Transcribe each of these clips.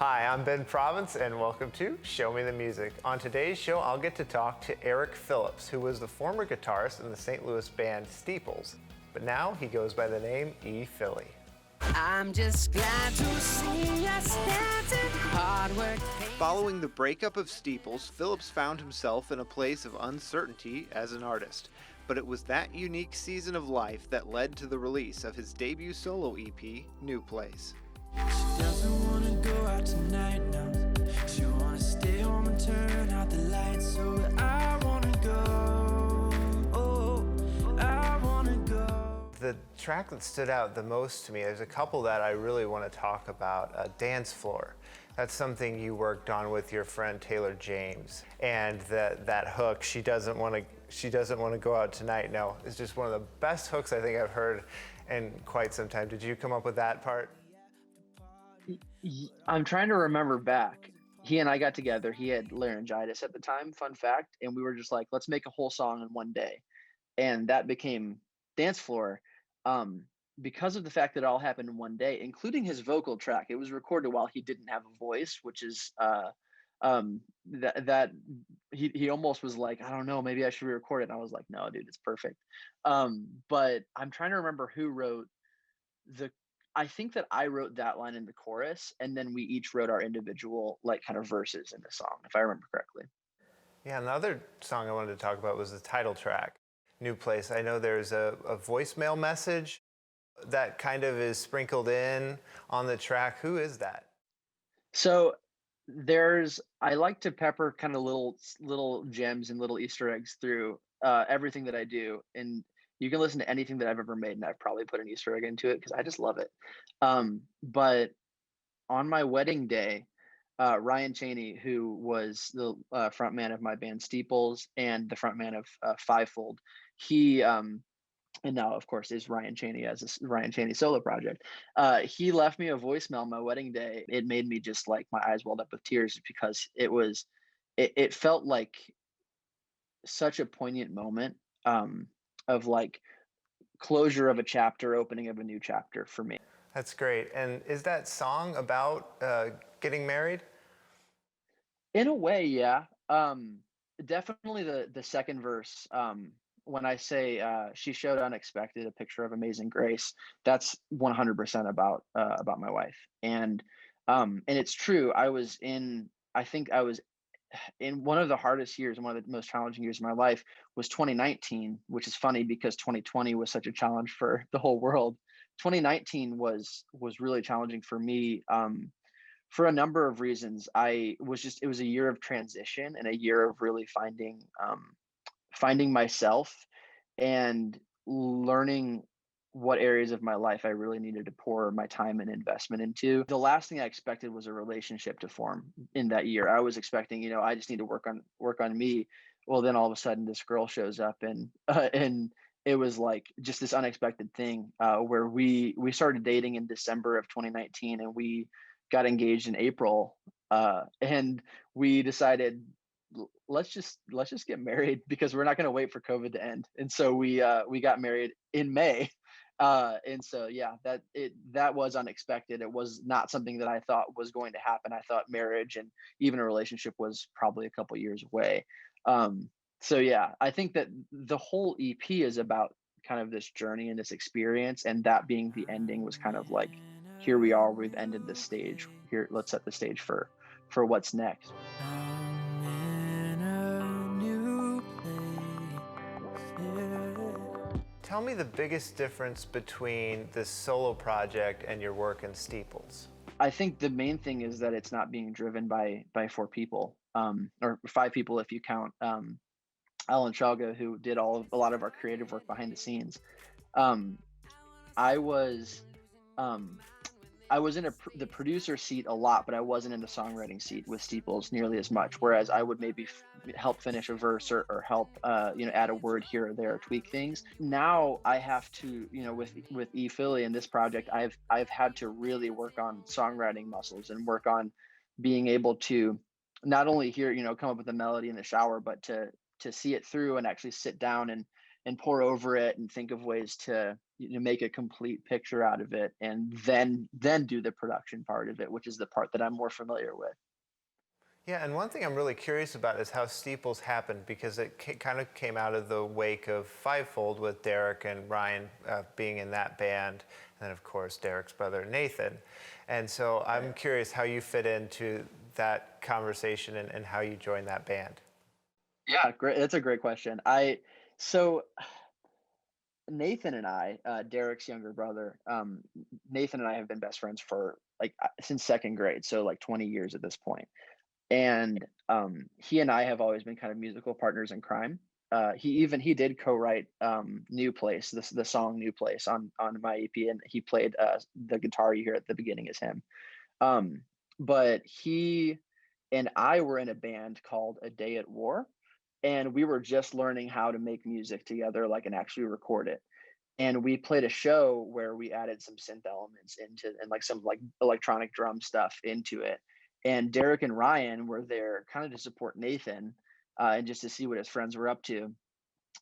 Hi, I'm Ben Province, and welcome to Show Me the Music. On today's show, I'll get to talk to Eric Phillips, who was the former guitarist in the St. Louis band Steeples, but now he goes by the name E. Philly. I'm just glad to see us dancing, hard work. Following the breakup of Steeples, Phillips found himself in a place of uncertainty as an artist. But it was that unique season of life that led to the release of his debut solo EP, New Place. She doesn't wanna go out tonight, no. She wanna stay home and turn out the lights. So I wanna go, oh, I wanna go. The track that stood out the most to me, there's a couple that I really want to talk about. Dance Floor. That's something you worked on with your friend Taylor James. And that hook, she doesn't want to go out tonight. No, it's just one of the best hooks I think I've heard in quite some time. Did you come up with that part? I'm trying to remember back. He and I got together. He had laryngitis at the time, fun fact. And we were just like, let's make a whole song in one day. And that became Dance Floor. Because of the fact that it all happened in one day, including his vocal track. It was recorded while he didn't have a voice, which is that he almost was like, I don't know, maybe I should re-record it. And I was like, no, dude, it's perfect. But I'm trying to remember who wrote I think that I wrote that line in the chorus, and then we each wrote our individual like kind of verses in the song, if I remember correctly. Yeah, another song I wanted to talk about was the title track, New Place. I know there's a voicemail message that kind of is sprinkled in on the track. Who is that? So I like to pepper kind of little gems and little Easter eggs through everything that I do. And you can listen to anything that I've ever made, and I've probably put an Easter egg into it because I just love it. But on my wedding day, Ryan Chaney, who was the front man of my band Steeples and the front man of Fivefold, he and now of course is Ryan Chaney as a Ryan Chaney solo project. He left me a voicemail on my wedding day. It made me just like my eyes welled up with tears because it felt like such a poignant moment of like closure of a chapter, opening of a new chapter for me. That's great. And is that song about getting married? In a way, yeah. Definitely the second verse. When I say she showed unexpected a picture of amazing grace, that's 100% about my wife. And it's true. I think I was in one of the hardest years and one of the most challenging years of my life was 2019, which is funny because 2020 was such a challenge for the whole world. 2019 was really challenging for me for a number of reasons. It was a year of transition and a year of really finding myself and learning what areas of my life I really needed to pour my time and investment into. The last thing I expected was a relationship to form in that year. I was expecting, I just need to work on me. Well, then all of a sudden this girl shows up and it was like just this unexpected thing where we started dating in December of 2019 and we got engaged in April. And we decided let's just get married because we're not going to wait for COVID to end. And so we got married in May. And so, yeah, that was unexpected. It was not something that I thought was going to happen. I thought marriage and even a relationship was probably a couple years away. So yeah, I think that the whole EP is about kind of this journey and this experience, and that being the ending was kind of like, here we are, we've ended this stage. Here, let's set the stage for what's next. Tell me the biggest difference between this solo project and your work in Steeples. I think the main thing is that it's not being driven by four people, or five people if you count Alan Shawgo, who did a lot of our creative work behind the scenes. I was in the producer seat a lot, but I wasn't in the songwriting seat with Steeples nearly as much. Whereas I would maybe help finish a verse or help, add a word here or there, or tweak things. Now I have to, with E. Philly and this project, I've had to really work on songwriting muscles and work on being able to not only hear, come up with a melody in the shower, but to see it through and actually sit down and pour over it and think of ways to make a complete picture out of it, and then do the production part of it, which is the part that I'm more familiar with. Yeah, and one thing I'm really curious about is how Steeples happened, because it kind of came out of the wake of Fivefold with Derek and Ryan being in that band, and then of course Derek's brother Nathan. And so I'm curious how you fit into that conversation and how you joined that band. Yeah, great. That's a great question. So Nathan and I, Derek's younger brother, Nathan and I have been best friends for like since second grade, so like 20 years at this point. And he and I have always been kind of musical partners in crime. He did co-write "New Place," the song "New Place" on my EP, and he played the guitar you hear at the beginning is him. But he and I were in a band called A Day at War, and we were just learning how to make music together, like, and actually record it. And we played a show where we added some synth elements into, and like some like electronic drum stuff into it. And Derek and Ryan were there kind of to support Nathan, and just to see what his friends were up to.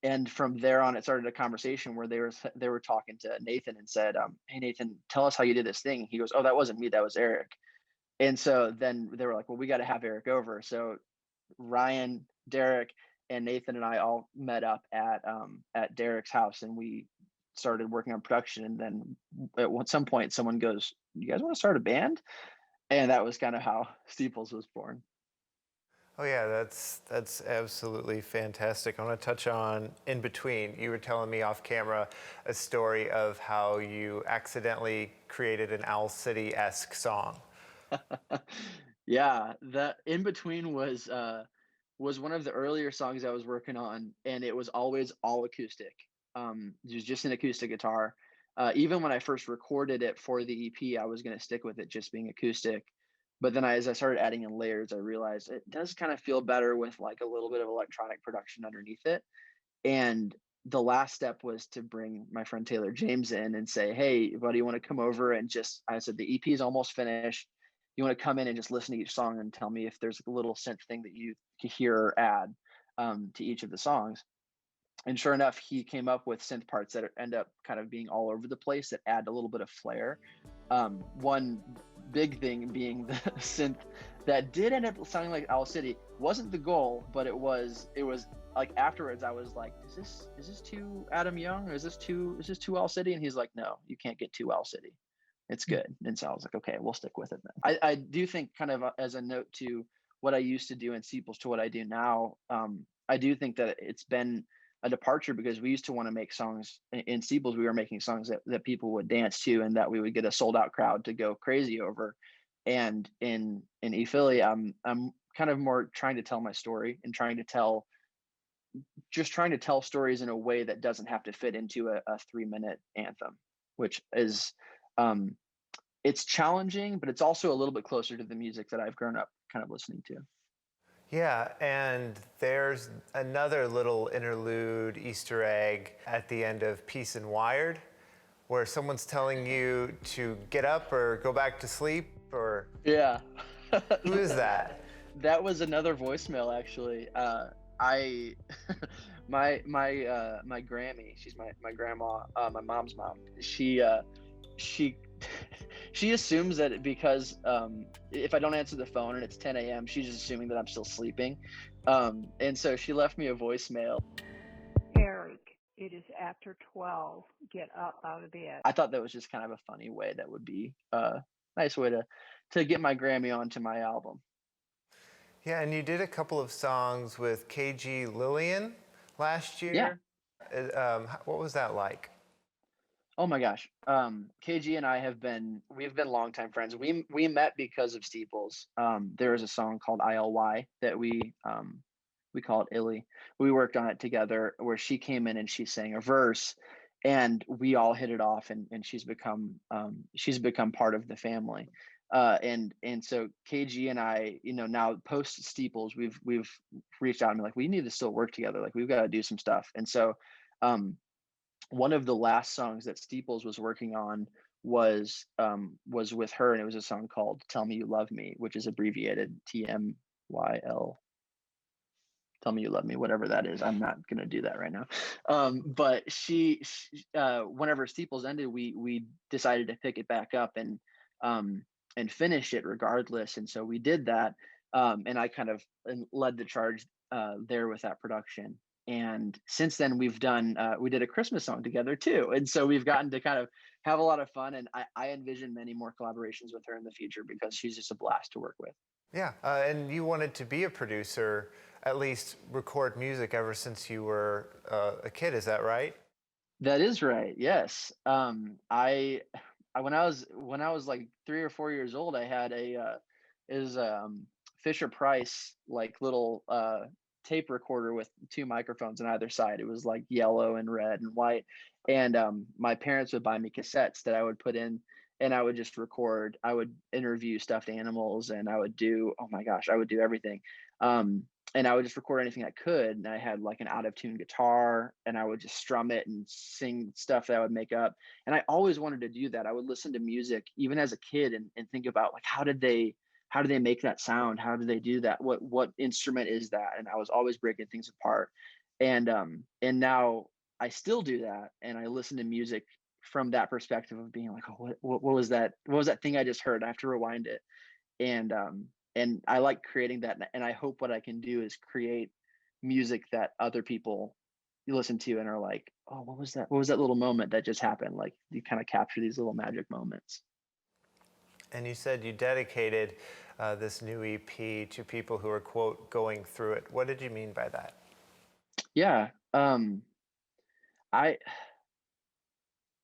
And from there on, it started a conversation where they were talking to Nathan and said, "Hey Nathan, tell us how you did this thing." He goes, "Oh, that wasn't me, that was Eric." And so then they were like, "Well, we got to have Eric over." So Ryan, Derek, and Nathan and I all met up at Derek's house, and we started working on production. And then at some point, someone goes, "You guys want to start a band?" And that was kind of how Steeples was born. Oh yeah, that's absolutely fantastic. I want to touch on In Between. You were telling me off camera a story of how you accidentally created an Owl City-esque song. Yeah, that In Between was one of the earlier songs I was working on, and it was always all acoustic. It was just an acoustic guitar. Even when I first recorded it for the EP, I was going to stick with it just being acoustic. But then as I started adding in layers, I realized it does kind of feel better with like a little bit of electronic production underneath it. And the last step was to bring my friend Taylor James in and say, "Hey, buddy, you want to come over and just," I said, "the EP is almost finished. You want to come in and just listen to each song and tell me if there's a little synth thing that you can hear or add to each of the songs." And sure enough, he came up with synth parts that end up kind of being all over the place that add a little bit of flair. One big thing being the synth that did end up sounding like Owl City. Wasn't the goal, but it was like afterwards I was like, is this too Adam Young, or is this too Owl City? And he's like, "No, you can't get too Owl City. It's good." And so I was like, okay, we'll stick with it then. I do think, kind of as a note to what I used to do in Steeples to what I do now, I do think that it's been a departure, because we used to want to make songs in Steeples. We were making songs that people would dance to and that we would get a sold out crowd to go crazy over. And in Philly, I'm kind of more trying to tell my story and trying to tell stories in a way that doesn't have to fit into a 3-minute anthem, which is it's challenging, but it's also a little bit closer to the music that I've grown up kind of listening to. Yeah, and there's another little interlude Easter egg at the end of Peace and Wired, where someone's telling you to get up or go back to sleep, or Yeah. who is that? That was another voicemail, actually. I my Grammy, she's my grandma, my mom's mom. She she assumes that because if I don't answer the phone and it's 10 a.m., she's just assuming that I'm still sleeping. And so she left me a voicemail. "Eric, it is after 12. Get up out of bed." I thought that was just kind of a funny way that would be a nice way to get my Grammy onto my album. Yeah, and you did a couple of songs with KG Lillian last year. Yeah. What was that like? Oh my gosh. KG and I we've been longtime friends. We met because of Steeples. There was a song called ILY that we call it Illy. We worked on it together, where she came in and she sang a verse, and we all hit it off, and she's become part of the family. And so KG and I, now post Steeples, we've reached out and been like, we need to still work together. Like, we've got to do some stuff. And so one of the last songs that Steeples was working on was with her, and it was a song called "Tell Me You Love Me," which is abbreviated TMYL. tell me you love me, whatever that is. I'm not gonna do that right now. But whenever Steeples ended, we decided to pick it back up and finish it regardless. And so we did that, and I kind of led the charge there with that production. And since then, we did a Christmas song together too, and so we've gotten to kind of have a lot of fun. And I envision many more collaborations with her in the future because she's just a blast to work with. Yeah, and you wanted to be a producer, at least record music ever since you were a kid. Is that right? That is right. Yes. When I was like 3 or 4 years old, I had is Fisher Price like little tape recorder with two microphones on either side. It was like yellow and red and white, and my parents would buy me cassettes that I would put in, and I would just record. I would interview stuffed animals, and I would do, oh my gosh, I would do everything. Um, and I would just record anything I could. And I had like an out of tune guitar, and I would just strum it and sing stuff that I would make up. And I always wanted to do that. I would listen to music even as a kid and think about like how do they make that sound? How do they do that? What instrument is that? And I was always breaking things apart. And now I still do that, and I listen to music from that perspective of being like, oh, what was that? What was that thing I just heard? I have to rewind it. And I like creating that, and I hope what I can do is create music that other people you listen to and are like, oh, what was that? What was that little moment that just happened? Like you kind of capture these little magic moments. And you said you dedicated this new EP to people who are, quote, going through it. What did you mean by that? Yeah. I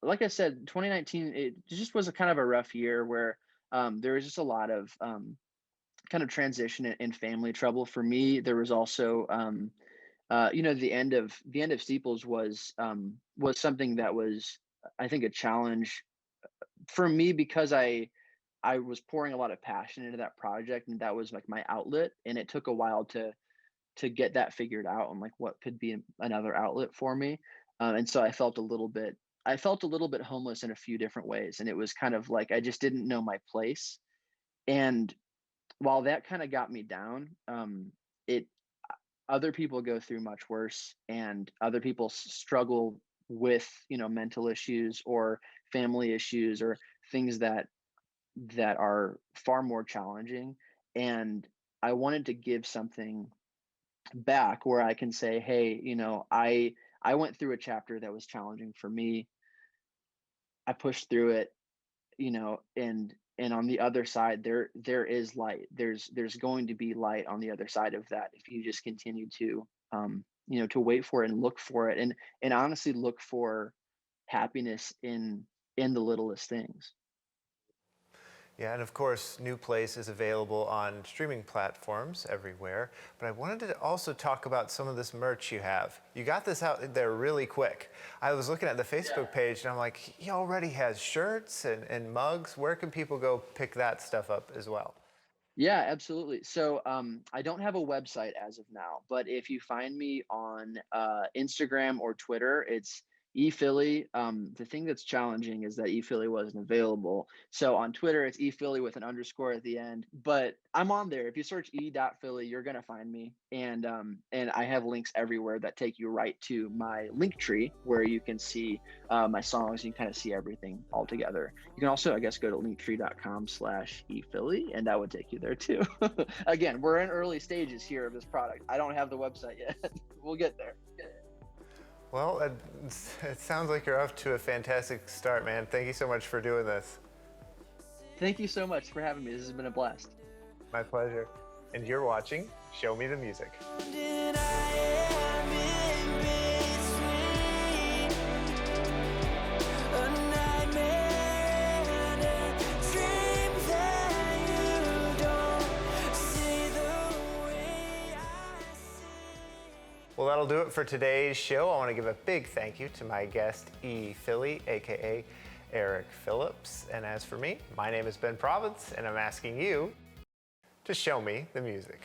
Like I said, 2019, it just was a kind of a rough year where there was just a lot of kind of transition and family trouble for me. There was also the end of Steeples was something that was, I think, a challenge for me because I was pouring a lot of passion into that project, and that was like my outlet, and it took a while to get that figured out and like what could be another outlet for me. And so I felt a little bit homeless in a few different ways, and it was kind of like I just didn't know my place. And while that kind of got me down, it other people go through much worse, and other people struggle with mental issues or family issues or things that are far more challenging. And I wanted to give something back where I can say, hey, I went through a chapter that was challenging for me. I pushed through it, and on the other side there is light. There's going to be light on the other side of that if you just continue to wait for it and look for it, and honestly look for happiness in the littlest things. Yeah, and of course, New Place is available on streaming platforms everywhere. But I wanted to also talk about some of this merch you have. You got this out there really quick. I was looking at the Facebook page, and I'm like, he already has shirts and mugs. Where can people go pick that stuff up as well? Yeah, absolutely. So I don't have a website as of now, but if you find me on Instagram or Twitter, it's ePhilly. The thing that's challenging is that ePhilly wasn't available. So on Twitter, it's ePhilly with an underscore at the end. But I'm on there. If you search e.philly, you're gonna find me. And I have links everywhere that take you right to my link tree where you can see my songs. You can kind of see everything all together. You can also, I guess, go to linktree.com/ePhilly, and that would take you there too. Again, we're in early stages here of this product. I don't have the website yet. We'll get there. Well, it sounds like you're off to a fantastic start, man. Thank you so much for doing this. Thank you so much for having me. This has been a blast. My pleasure. And you're watching Show Me the Music. And I am in between a nightmare and a dream that you don't see the way I see. Well, that'll do it for today's show. I want to give a big thank you to my guest, E. Philly, aka Eric Phillips. And as for me, my name is Ben Province, and I'm asking you to show me the music.